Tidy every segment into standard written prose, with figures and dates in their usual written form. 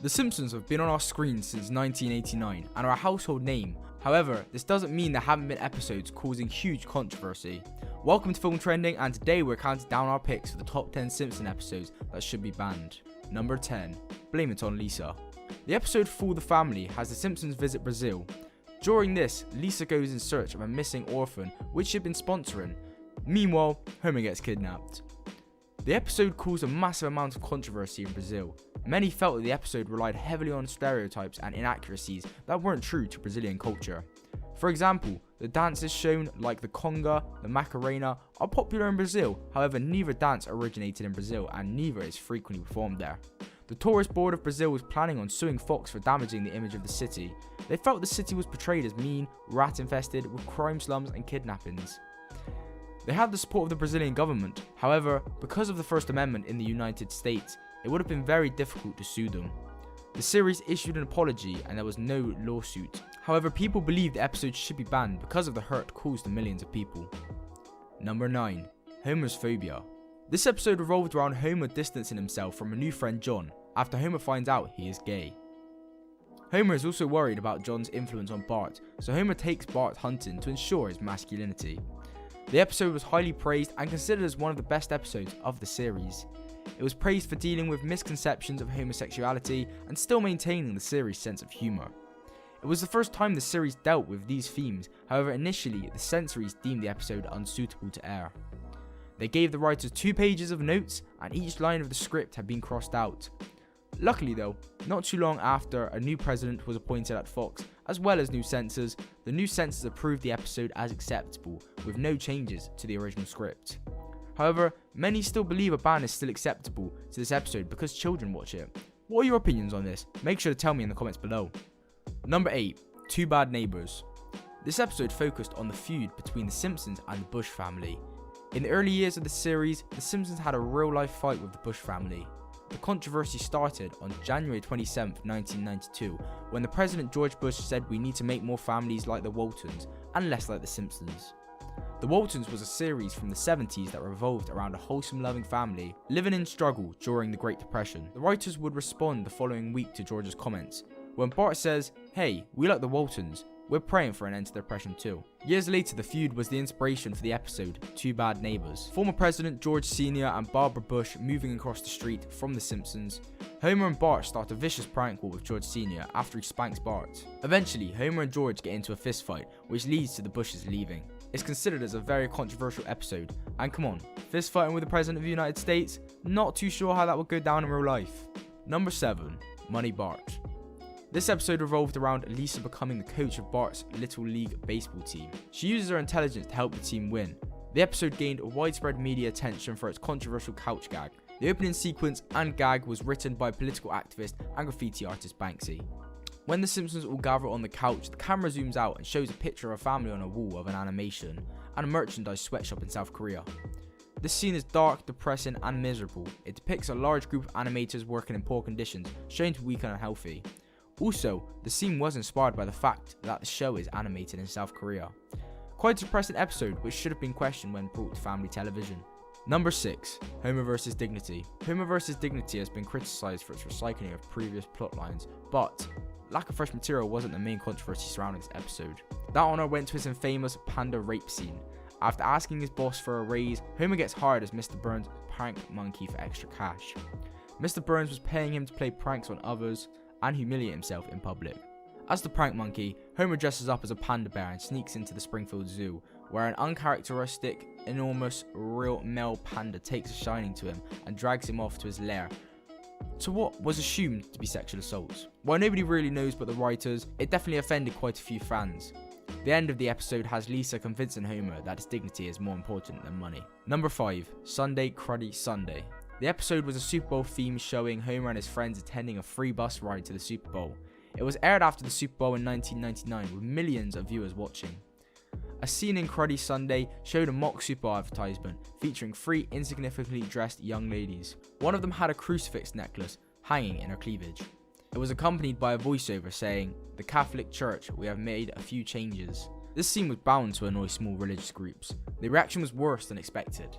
The Simpsons have been on our screens since 1989 and are a household name. However, this doesn't mean there haven't been episodes causing huge controversy. Welcome to Film Trending, and today we're counting down our picks for the top 10 Simpson episodes that should be banned. Number 10. Blame It on Lisa. The episode Fool the Family has the Simpsons visit Brazil. During this, Lisa goes in search of a missing orphan which she'd been sponsoring. Meanwhile, Homer gets kidnapped. The episode caused a massive amount of controversy in Brazil. Many felt that the episode relied heavily on stereotypes and inaccuracies that weren't true to Brazilian culture. For example, the dances shown, like the conga, the macarena, are popular in Brazil. However, neither dance originated in Brazil and neither is frequently performed there. The Tourist Board of Brazil was planning on suing Fox for damaging the image of the city. They felt the city was portrayed as mean, rat-infested, with crime slums and kidnappings. They had the support of the Brazilian government. However, because of the First Amendment in the United States, it would have been very difficult to sue them. The series issued an apology and there was no lawsuit. However, people believe the episode should be banned because of the hurt caused to millions of people. Number 9. Homer's Phobia. This episode revolved around Homer distancing himself from a new friend John after Homer finds out he is gay. Homer is also worried about John's influence on Bart, so Homer takes Bart hunting to ensure his masculinity. The episode was highly praised and considered as one of the best episodes of the series. It was praised for dealing with misconceptions of homosexuality and still maintaining the series' sense of humour. It was the first time the series dealt with these themes. However, initially the censors deemed the episode unsuitable to air. They gave the writers 2 pages of notes and each line of the script had been crossed out. Luckily though, not too long after, a new president was appointed at Fox, as well as new censors. The new censors approved the episode as acceptable, with no changes to the original script. However, many still believe a ban is still acceptable to this episode because children watch it. What are your opinions on this? Make sure to tell me in the comments below. Number 8. Two Bad Neighbors. This episode focused on the feud between the Simpsons and the Bush family. In the early years of the series, the Simpsons had a real-life fight with the Bush family. The controversy started on January 27, 1992, when the President George Bush said we need to make more families like the Waltons and less like the Simpsons. The Waltons was a series from the 70s that revolved around a wholesome, loving family living in struggle during the Great Depression. The writers would respond the following week to George's comments. When Bart says, "Hey, we like the Waltons, we're praying for an end to the depression too." Years later, the feud was the inspiration for the episode Two Bad Neighbors. Former President George Sr. and Barbara Bush moving across the street from The Simpsons. Homer and Bart start a vicious prank war with George Sr. after he spanks Bart. Eventually, Homer and George get into a fist fight, which leads to the Bushes leaving. It's considered as a very controversial episode, and come on, fist fighting with the President of the United States? Not too sure how that would go down in real life. Number 7. Money Bart. This episode revolved around Lisa becoming the coach of Bart's Little League baseball team. She uses her intelligence to help the team win. The episode gained widespread media attention for its controversial couch gag. The opening sequence and gag was written by political activist and graffiti artist Banksy. When the Simpsons all gather on the couch, the camera zooms out and shows a picture of a family on a wall of an animation and a merchandise sweatshop in South Korea. This scene is dark, depressing and miserable. It depicts a large group of animators working in poor conditions, shown to be weak and unhealthy. Also, the scene was inspired by the fact that the show is animated in South Korea. Quite a depressing episode which should have been questioned when brought to family television. Number 6. Homer vs. Dignity. Homer vs. Dignity has been criticised for its recycling of previous plotlines, but lack of fresh material wasn't the main controversy surrounding this episode. That honour went to his infamous panda rape scene. After asking his boss for a raise, Homer gets hired as Mr. Burns' prank monkey for extra cash. Mr. Burns was paying him to play pranks on others and humiliate himself in public. As the prank monkey, Homer dresses up as a panda bear and sneaks into the Springfield Zoo, where an uncharacteristic, enormous, real male panda takes a shining to him and drags him off to his lair to what was assumed to be sexual assaults. While nobody really knows but the writers, it definitely offended quite a few fans. The end of the episode has Lisa convincing Homer that his dignity is more important than money. Number 5. Sunday Cruddy Sunday. The episode was a Super Bowl theme showing Homer and his friends attending a free bus ride to the Super Bowl. It was aired after the Super Bowl in 1999 with millions of viewers watching. A scene in Cruddy Sunday showed a mock Super Bowl advertisement featuring 3 insignificantly dressed young ladies. One of them had a crucifix necklace hanging in her cleavage. It was accompanied by a voiceover saying, "The Catholic Church, we have made a few changes." This scene was bound to annoy small religious groups. The reaction was worse than expected.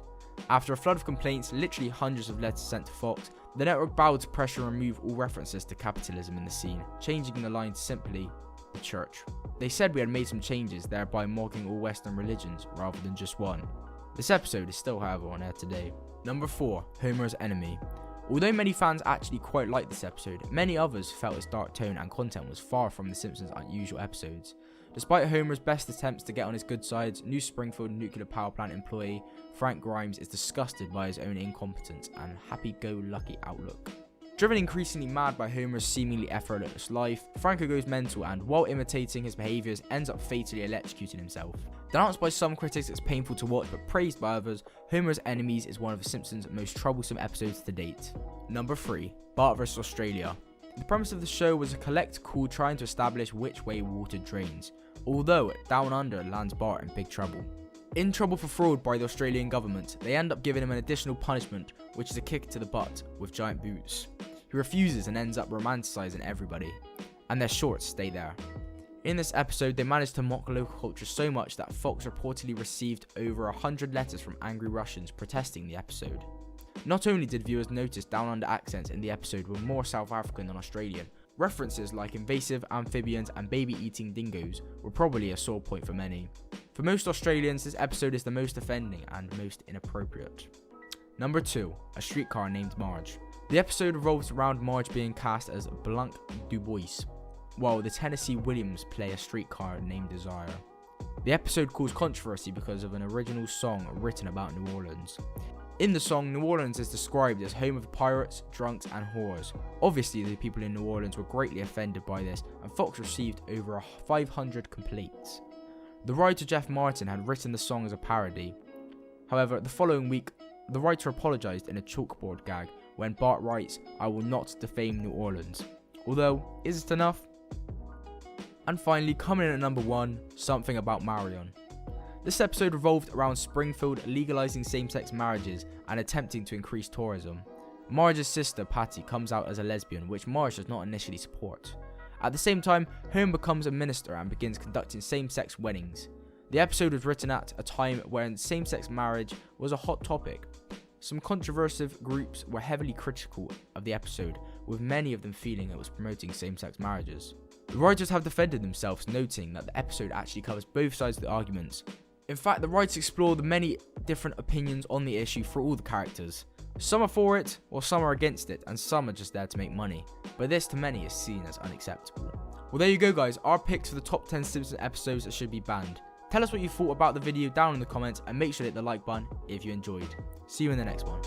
After a flood of complaints, literally hundreds of letters sent to Fox, The network bowed to pressure and remove all references to capitalism in the scene, changing the line to simply the church. They said we had made some changes, thereby mocking all Western religions rather than just one. This episode is still, however, on air today. Number 4, Homer's Enemy. Although many fans actually quite liked this episode, many others felt its dark tone and content was far from the Simpsons' unusual episodes. Despite Homer's best attempts to get on his good sides, New Springfield nuclear power plant employee Frank Grimes is disgusted by his own incompetence and happy-go-lucky outlook. Driven increasingly mad by Homer's seemingly effortless life, Franco goes mental and, while imitating his behaviours, ends up fatally electrocuting himself. Denounced by some critics as painful to watch but praised by others, Homer's Enemies is one of The Simpsons' most troublesome episodes to date. Number 3, Bart vs Australia. The premise of the show was a collect call trying to establish which way water drains, although Down Under lands Bart in big trouble. In trouble for fraud by the Australian government, they end up giving him an additional punishment, which is a kick to the butt with giant boots. He refuses and ends up romanticizing everybody, and their shorts stay there. In this episode, they managed to mock local culture so much that Fox reportedly received over 100 letters from angry Russians protesting the episode. Not only did viewers notice Down Under accents in the episode were more South African than Australian, references like invasive amphibians and baby-eating dingoes were probably a sore point for many. For most Australians, this episode is the most offending and most inappropriate. Number 2, A Streetcar Named Marge. The episode revolves around Marge being cast as Blanc Dubois, while the Tennessee Williams play a streetcar named Desire. The episode caused controversy because of an original song written about New Orleans. In the song, New Orleans is described as home of pirates, drunks, and whores. Obviously, the people in New Orleans were greatly offended by this, and Fox received over 500 complaints. The writer Jeff Martin had written the song as a parody. However, the following week, the writer apologized in a chalkboard gag when Bart writes, "I will not defame New Orleans." Although, is it enough? And finally, coming in at number 1, Something About Marion. This episode revolved around Springfield legalizing same-sex marriages and attempting to increase tourism. Marge's sister, Patty, comes out as a lesbian, which Marge does not initially support. At the same time, Homer becomes a minister and begins conducting same-sex weddings. The episode was written at a time when same-sex marriage was a hot topic. Some controversial groups were heavily critical of the episode, with many of them feeling it was promoting same-sex marriages. The writers have defended themselves, noting that the episode actually covers both sides of the arguments. In fact, the writers explore the many different opinions on the issue for all the characters. Some are for it, or some are against it, and some are just there to make money. But this to many is seen as unacceptable. Well, there you go guys, our picks for the top 10 Simpsons episodes that should be banned. Tell us what you thought about the video down in the comments, and make sure to hit the like button if you enjoyed. See you in the next one.